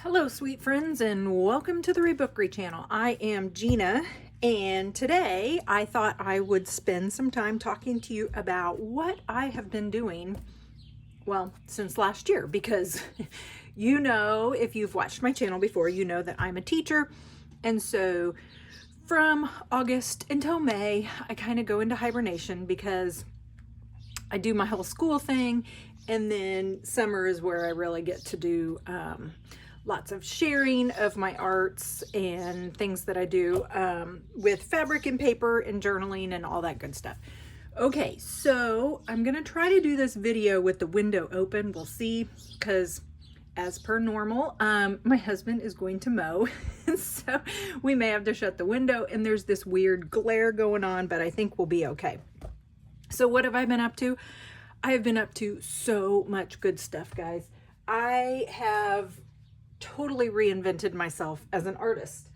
Hello, sweet friends, and welcome to the Rebookery channel. I am Gina, and today I thought I would spend some time talking to you about what I have been doing, well, since last year, because you know, if you've watched my channel before, you know that I'm a teacher, and so from August until May, I kind of go into hibernation because I do my whole school thing, and then summer is where I really get to do lots of sharing of my arts and things that I do with fabric and paper and journaling and all that good stuff. Okay, so I'm gonna try to do this video with the window open. We'll see, because as per normal, my husband is going to mow, so we may have to shut the window, and there's this weird glare going on, but I think we'll be okay. So what have I been up to? I have been up to so much good stuff, guys. I have totally reinvented myself as an artist.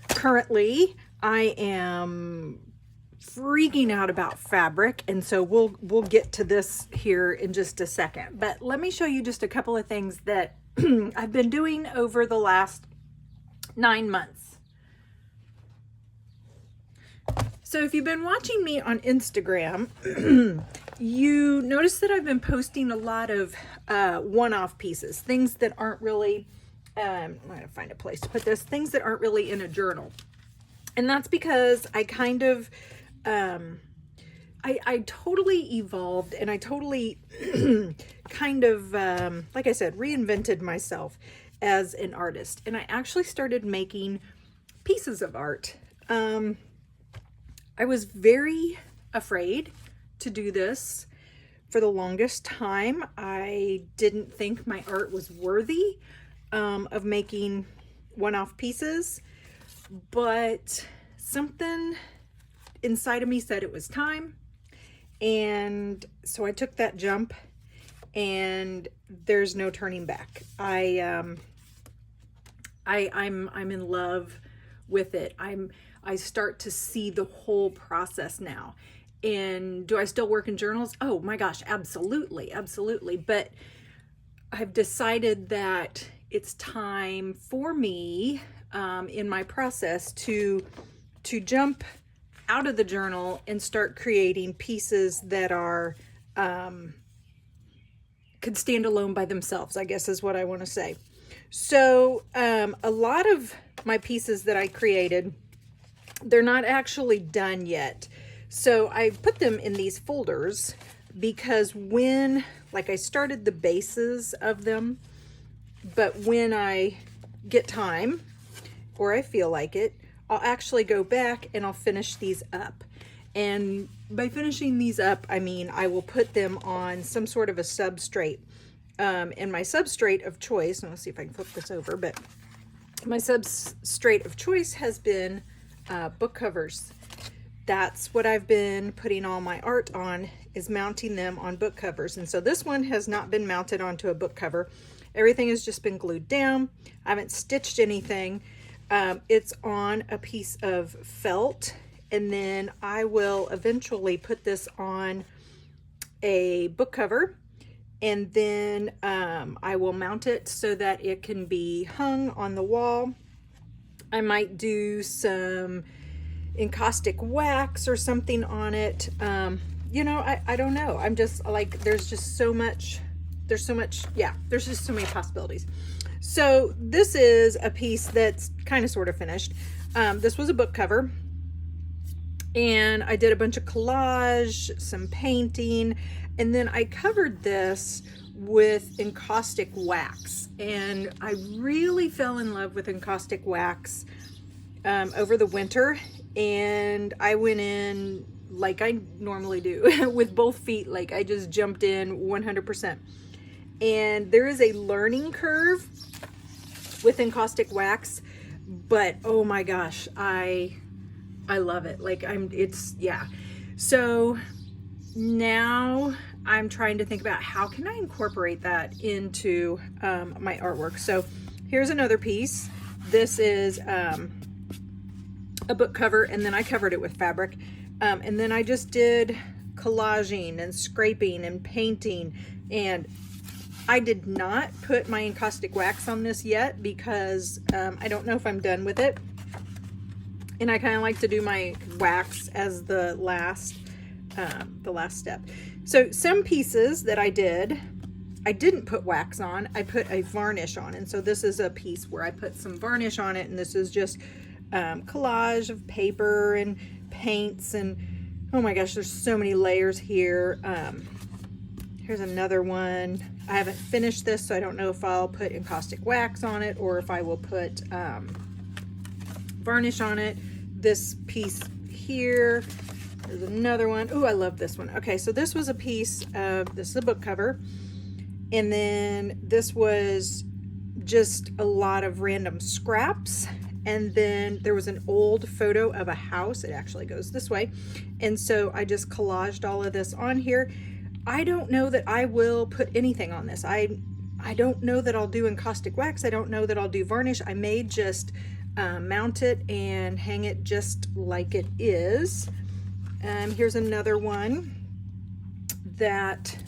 Currently, I am freaking out about fabric, and so we'll get to this here in just a second. But let me show you just a couple of things that I've been doing over the last 9 months. So if you've been watching me on Instagram, you notice that I've been posting a lot of one-off pieces, things that aren't really, I'm gonna find a place to put this, things that aren't really in a journal. And that's because I kind of, I totally evolved, and I totally kind of, like I said, reinvented myself as an artist. And I actually started making pieces of art. I was very afraid to do this for the longest time. I didn't think my art was worthy of making one-off pieces, but something inside of me said it was time, and so I took that jump, and there's no turning back. I'm in love with it. I start to see the whole process now. And do I still work in journals? Oh my gosh, absolutely, absolutely. But I've decided that it's time for me in my process to jump out of the journal and start creating pieces that are could stand alone by themselves, I guess is what I want to say. So a lot of my pieces that I created, they're not actually done yet. So I put them in these folders because when, like, I started the bases of them, but when I get time or I feel like it, I'll actually go back and I'll finish these up. And by finishing these up, I mean I will put them on some sort of a substrate. And my substrate of choice, and let's see if I can flip this over, but my substrate of choice has been book covers. That's what I've been putting all my art on, is mounting them on book covers. And so this one has not been mounted onto a book cover. Everything has just been glued down. I haven't stitched anything. It's on a piece of felt, and then I will eventually put this on a book cover, and then I will mount it so that it can be hung on the wall. I might do some encaustic wax or something on it. You know, I don't know. I'm just like, there's just so much, yeah, there's just so many possibilities. So this is a piece that's kind of sort of finished. This was a book cover, and I did a bunch of collage, some painting, and then I covered this with encaustic wax. And I really fell in love with encaustic wax over the winter, and I went in like I normally do with both feet. Like, I just jumped in 100%. And there is a learning curve with encaustic wax, but oh my gosh, I love it. Like, yeah. So now I'm trying to think about how can I incorporate that into my artwork. So here's another piece. This is a book cover, and then I covered it with fabric, and then I just did collaging and scraping and painting, and I did not put my encaustic wax on this yet because I don't know if I'm done with it. And I kind of like to do my wax as the last step. So some pieces that I didn't put wax on, I put a varnish on. And so this is a piece where I put some varnish on it, and this is just collage of paper and paints, and oh my gosh, there's so many layers here. Here's another one. I haven't finished this, so I don't know if I'll put encaustic wax on it or if I will put varnish on it. This piece here, there's another one. Oh, I love this one. Okay, so this was a piece of, this is a book cover, and then this was just a lot of random scraps, and then there was an old photo of a house. It actually goes this way, and so I just collaged all of this on here. I don't know that I will put anything on this. I don't know that I'll do encaustic wax. I don't know that I'll do varnish. I may just mount it and hang it just like it is. Here's another one that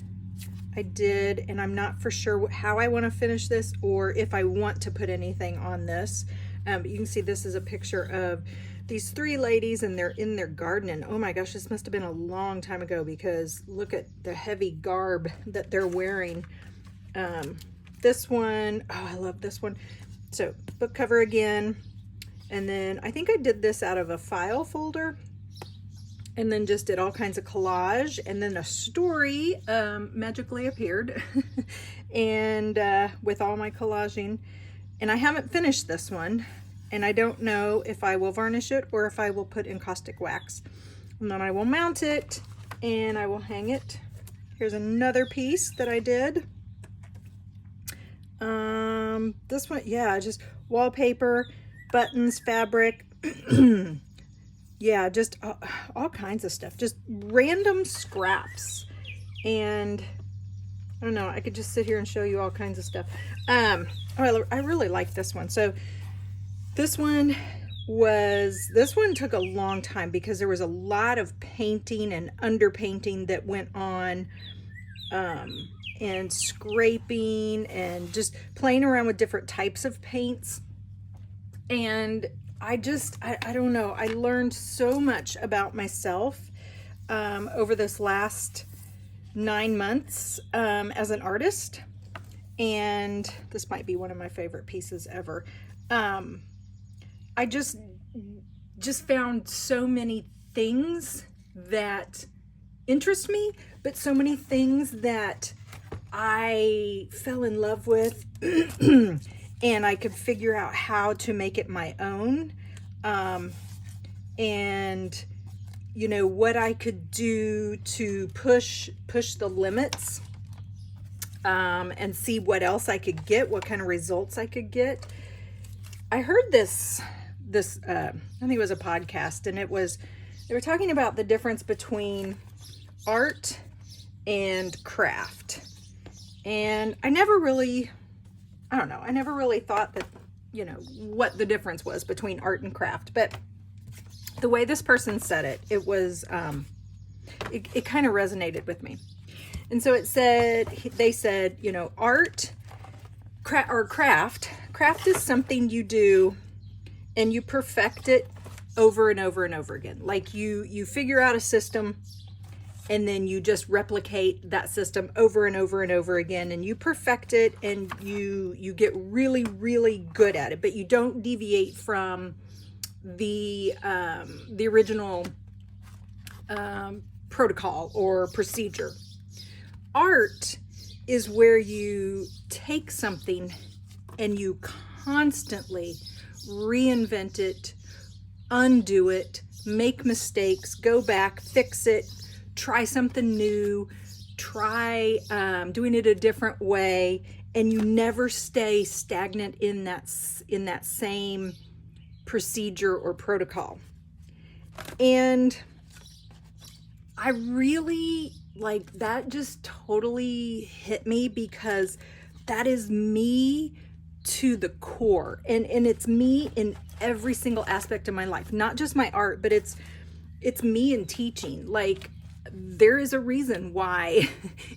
I did, and I'm not for sure how I want to finish this or if I want to put anything on this. But you can see this is a picture of these three ladies, and they're in their garden, and oh my gosh, this must have been a long time ago because look at the heavy garb that they're wearing. This one, oh, I love this one. So book cover again, and then I think I did this out of a file folder, and then just did all kinds of collage, and then a story magically appeared and with all my collaging. And I haven't finished this one, and I don't know if I will varnish it or if I will put encaustic wax. And then I will mount it and I will hang it. Here's another piece that I did. This one, yeah, just wallpaper, buttons, fabric. Yeah, just all kinds of stuff, just random scraps. And I don't know, I could just sit here and show you all kinds of stuff. Oh, I really like this one. So this one took a long time because there was a lot of painting and underpainting that went on, and scraping and just playing around with different types of paints. And I don't know, I learned so much about myself over this last 9 months as an artist. And this might be one of my favorite pieces ever. I just found so many things that interest me, but so many things that I fell in love with and I could figure out how to make it my own. And you know, what I could do to push the limits, and see what else I could get, what kind of results I could get. I heard this I think it was a podcast, and they were talking about the difference between art and craft. And I never really thought that, you know, what the difference was between art and craft. But the way this person said it, it was, it kind of resonated with me. And so they said, you know, craft is something you do and you perfect it over and over and over again. Like you figure out a system and then you just replicate that system over and over and over again, and you perfect it and you get really, really good at it, but you don't deviate from the original protocol or procedure. Art is where you take something and you constantly reinvent it, undo it, make mistakes, go back, fix it, try something new, try doing it a different way, and you never stay stagnant in that same procedure or protocol. And I really like that, just totally hit me, because that is me to the core, and it's me in every single aspect of my life, not just my art, but it's me in teaching. Like, there is a reason why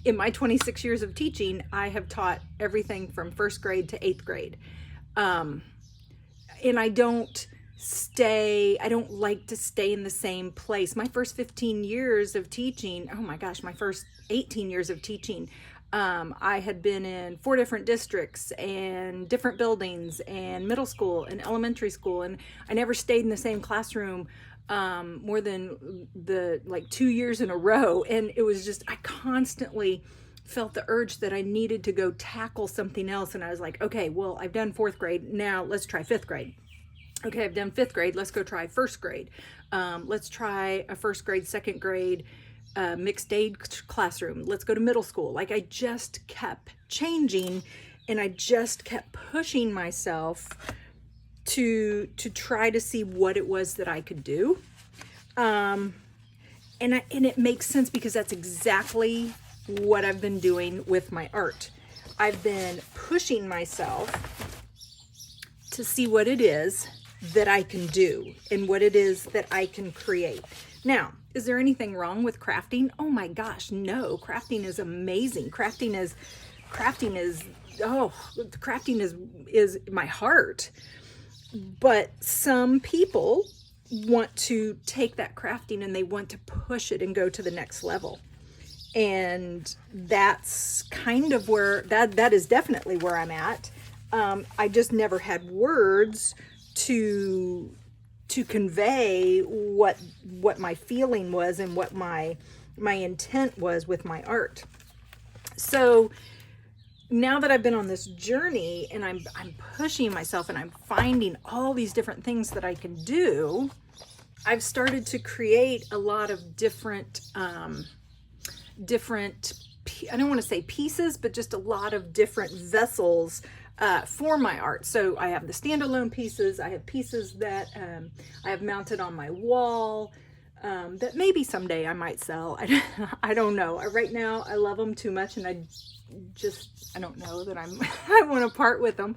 in my 26 years of teaching, I have taught everything from first grade to 8th grade. And I don't like to stay in the same place. My first 15 years of teaching, oh my gosh, my first 18 years of teaching, I had been in 4 different districts and different buildings and middle school and elementary school. And I never stayed in the same classroom more than 2 years in a row. And it was just, I constantly felt the urge that I needed to go tackle something else. And I was like, okay, well, I've done 4th grade. Now let's try 5th grade. Okay, I've done 5th grade. Let's go try 1st grade. Let's try a 1st grade, 2nd grade, mixed aid classroom. Let's go to middle school. Like, I just kept changing, and I just kept pushing myself to try to see what it was that I could do. And it makes sense because that's exactly what I've been doing with my art. I've been pushing myself to see what it is that I can do and what it is that I can create. Now, is there anything wrong with crafting? Oh my gosh, no. Crafting is amazing. Crafting is my heart. But some people want to take that crafting and they want to push it and go to the next level. And that's kind of where, that is definitely where I'm at. I just never had words to convey what my feeling was and what my intent was with my art. So now that I've been on this journey and I'm pushing myself and I'm finding all these different things that I can do, I've started to create a lot of different, I don't want to say pieces, but just a lot of different vessels for my art. So I have the standalone pieces. I have pieces that I have mounted on my wall that maybe someday I might sell. I don't know. Right now I love them too much, and I don't know that I want to part with them.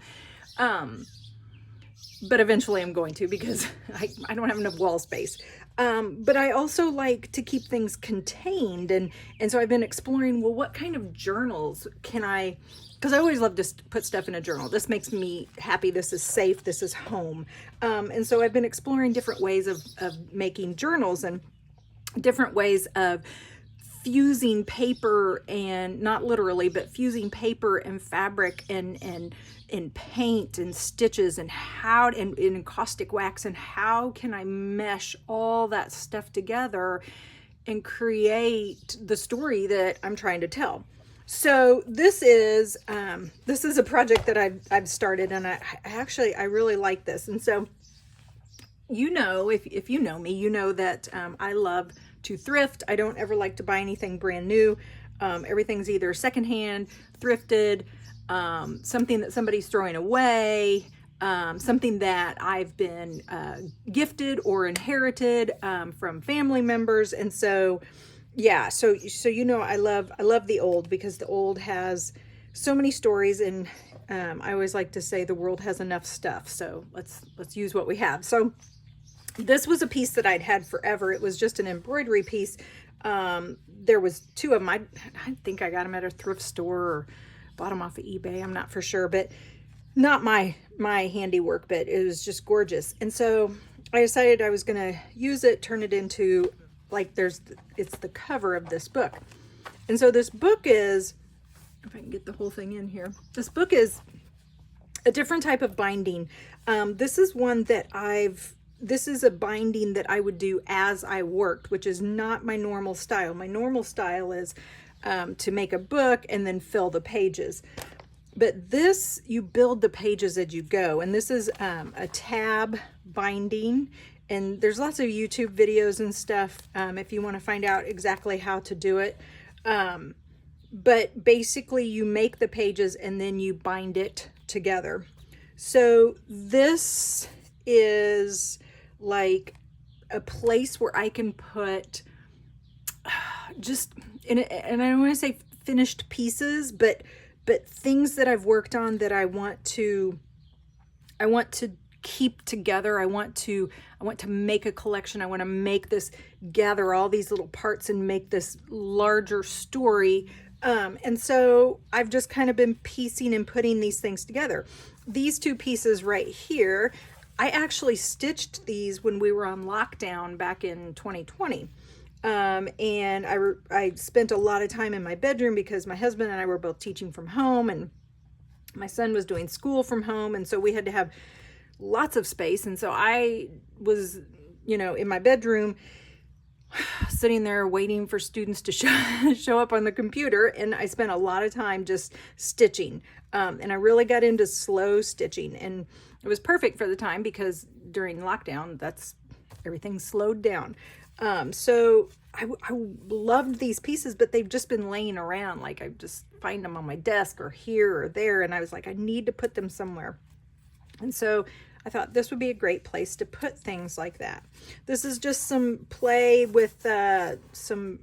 But eventually I'm going to, because I don't have enough wall space. But I also like to keep things contained. And so I've been exploring, well, what kind of journals can I, because I always love to put stuff in a journal. This makes me happy. This is safe. This is home. And so I've been exploring different ways of making journals and different ways of fusing paper, and not literally, but fusing paper and fabric and paint and stitches and and caustic wax, and how can I mesh all that stuff together and create the story that I'm trying to tell. So this is a project that I've started, and I really like this. And so, if you know me, you know that I love to thrift. I don't ever like to buy anything brand new. Everything's either secondhand, thrifted, something that somebody's throwing away, something that I've been gifted or inherited from family members. And so, yeah, so I love the old, because the old has so many stories, and I always like to say the world has enough stuff. So let's use what we have. So this was a piece that I'd had forever. It was just an embroidery piece. There was 2 of them. I think I got them at a thrift store or bought them off of eBay. I'm not for sure, but not my handiwork, but it was just gorgeous. And so I decided I was going to use it, turn it into, like, it's the cover of this book. And so this book is, if I can get the whole thing in here, this book is a different type of binding. This is one that this is a binding that I would do as I worked, which is not my normal style. My normal style is to make a book and then fill the pages. But this, you build the pages as you go. And this is a tab binding. And there's lots of YouTube videos and stuff if you want to find out exactly how to do it. But basically you make the pages and then you bind it together. So this is like a place where I can put just, and I don't want to say finished pieces, but things that I've worked on that I want to keep together. I want to make a collection. I want to make this, gather all these little parts and make this larger story. And so I've just kind of been piecing and putting these things together. These two pieces right here, I actually stitched these when we were on lockdown back in 2020. And I spent a lot of time in my bedroom because my husband and I were both teaching from home, and my son was doing school from home. And so we had to have lots of space. And so I was, in my bedroom, sitting there waiting for students to show up on the computer. And I spent a lot of time just stitching. And I really got into slow stitching, and it was perfect for the time because during lockdown, everything slowed down. So I loved these pieces, but they've just been laying around. Like, I just find them on my desk or here or there. And I was like, I need to put them somewhere. And so I thought this would be a great place to put things like that. This is just some play with some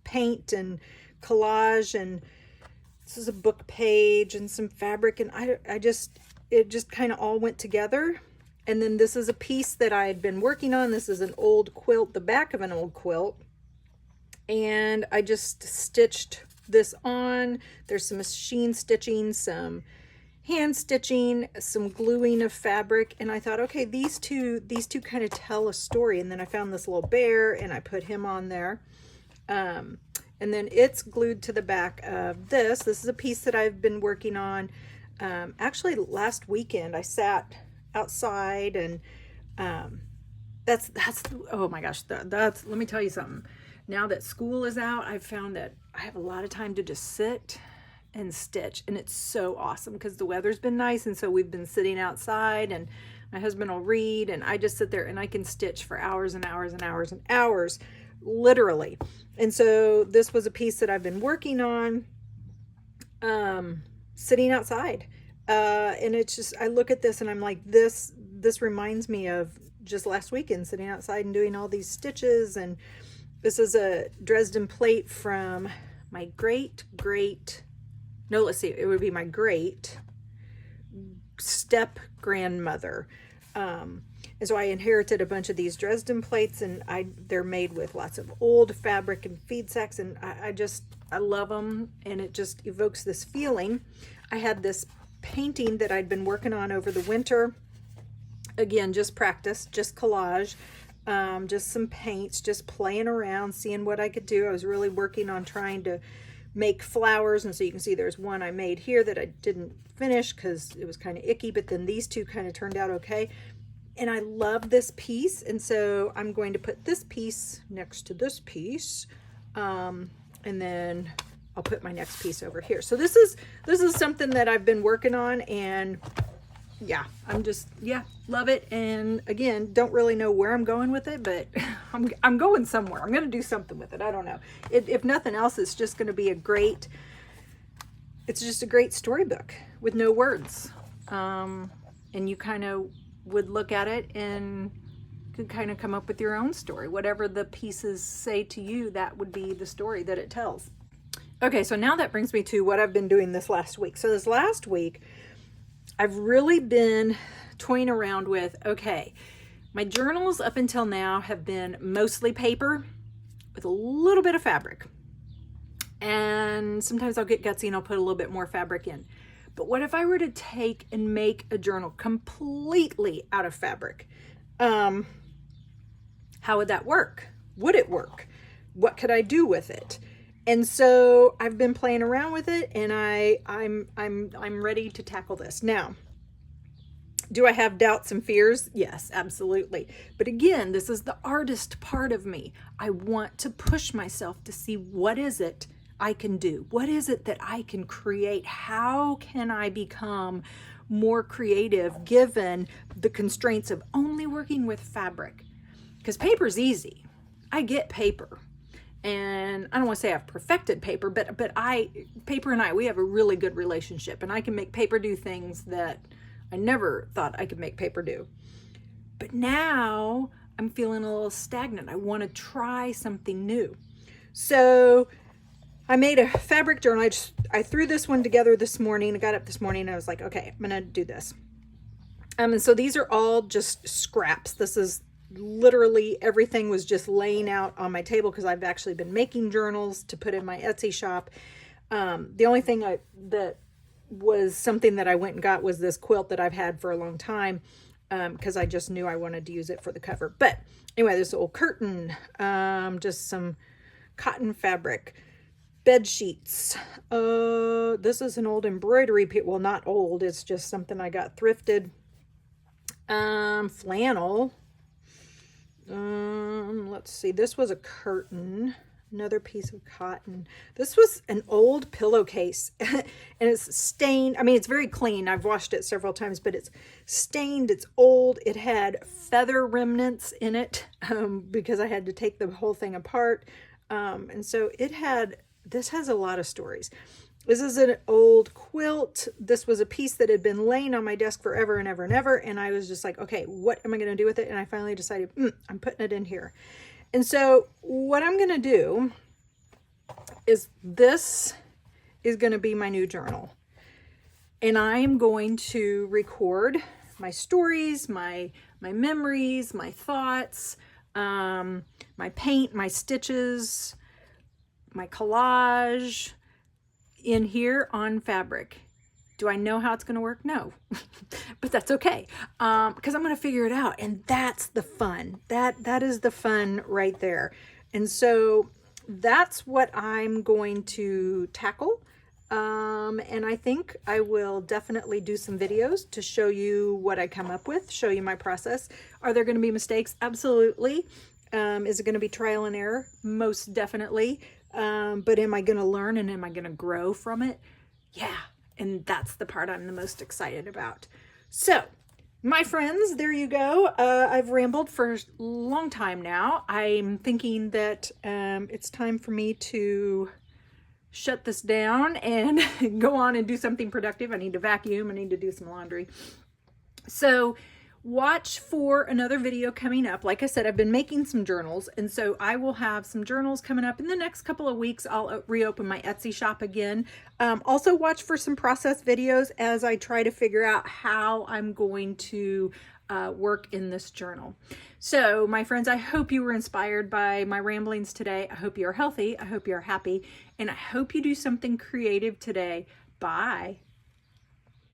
paint and collage, and this is a book page and some fabric, and it just kind of all went together. And then this is a piece that I had been working on. This is an old quilt, the back of an old quilt. And I just stitched this on. There's some machine stitching, some hand stitching, some gluing of fabric. And I thought, okay, these two kind of tell a story. And then I found this little bear and I put him on there. And then it's glued to the back of this. This is a piece that I've been working on. Actually, last weekend I sat outside, and that's oh my gosh, that's let me tell you something. Now that school is out, I've found that I have a lot of time to just sit and stitch, and it's so awesome because the weather's been nice, and so we've been sitting outside, and my husband will read, and I just sit there and I can stitch for hours and hours and hours and hours, literally. And so this was a piece that I've been working on, sitting outside. And it's just, I look at this and I'm like, this reminds me of just last weekend sitting outside and doing all these stitches. And this is a Dresden Plate from my great step grandmother. And so I inherited a bunch of these Dresden plates, and they're made with lots of old fabric and feed sacks, and I love them, and it just evokes this feeling. I had this painting that I'd been working on over the winter. Again, just practice, just collage, just some paints, just playing around, seeing what I could do. I was really working on trying to make flowers, and so you can see there's one I made here that I didn't finish because it was kind of icky, but then these two kind of turned out okay. And I love this piece, and so I'm going to put this piece next to this piece, and then I'll put my next piece over here. So this is something that I've been working on, and yeah, love it. And again, don't really know where I'm going with it, but I'm going somewhere. I'm going to do something with it. I don't know. If nothing else, it's just going to be it's just a great storybook with no words. And you kind of would look at it and could kind of come up with your own story. Whatever the pieces say to you, that would be the story that it tells. Okay, so now that brings me to what I've been doing this last week. So this last week, I've really been toying around with, okay, my journals up until now have been mostly paper with a little bit of fabric. And sometimes I'll get gutsy and I'll put a little bit more fabric in. But what if I were to take and make a journal completely out of fabric? How would that work? Would it work? What could I do with it? And so I've been playing around with it, and I'm ready to tackle this. Now, do I have doubts and fears? Yes, absolutely. But again, this is the artist part of me. I want to push myself to see what is it I can do? What is it that I can create? How can I become more creative given the constraints of only working with fabric? Because paper's easy. I get paper. And I don't want to say I've perfected paper, but paper and I, we have a really good relationship, and I can make paper do things that I never thought I could make paper do. But now I'm feeling a little stagnant. I want to try something new. So I made a fabric journal. I threw this one together this morning. I got up this morning and I was like, okay, I'm going to do this. And so these are all just scraps. This is literally everything was just laying out on my table because I've actually been making journals to put in my Etsy shop. The only thing that was something that I went and got was this quilt that I've had for a long time, because I just knew I wanted to use it for the cover. But anyway, this old curtain, just some cotton fabric, bed sheets. This is an old embroidery piece. Well, not old. It's just something I got thrifted. Flannel. Let's see. This was a curtain. Another piece of cotton. This was an old pillowcase, and it's stained. I mean, it's very clean. I've washed it several times, but it's stained. It's old. It had feather remnants in it, because I had to take the whole thing apart. And so this has a lot of stories. This is an old quilt. This was a piece that had been laying on my desk forever and ever and ever. And I was just like, okay, what am I going to do with it? And I finally decided, I'm putting it in here. And so what I'm going to do is, this is going to be my new journal. And I'm going to record my stories, my memories, my thoughts, my paint, my stitches, my collage, in here on fabric. Do I know how it's going to work? No, but that's okay. Because I'm going to figure it out. And that's the fun. That is the fun right there. And so that's what I'm going to tackle. And I think I will definitely do some videos to show you what I come up with, show you my process. Are there going to be mistakes? Absolutely. Is it going to be trial and error? Most definitely. But am I going to learn, and am I going to grow from it? Yeah. And that's the part I'm the most excited about. So, my friends, there you go. I've rambled for a long time now. I'm thinking that it's time for me to shut this down and go on and do something productive. I need to vacuum. I need to do some laundry. So, watch for another video coming up. Like I said, I've been making some journals, and so I will have some journals coming up in the next couple of weeks. I'll reopen my Etsy shop again. Also watch for some process videos as I try to figure out how I'm going to work in this journal. So my friends, I hope you were inspired by my ramblings today. I hope you're healthy. I hope you're happy, and I hope you do something creative today. Bye.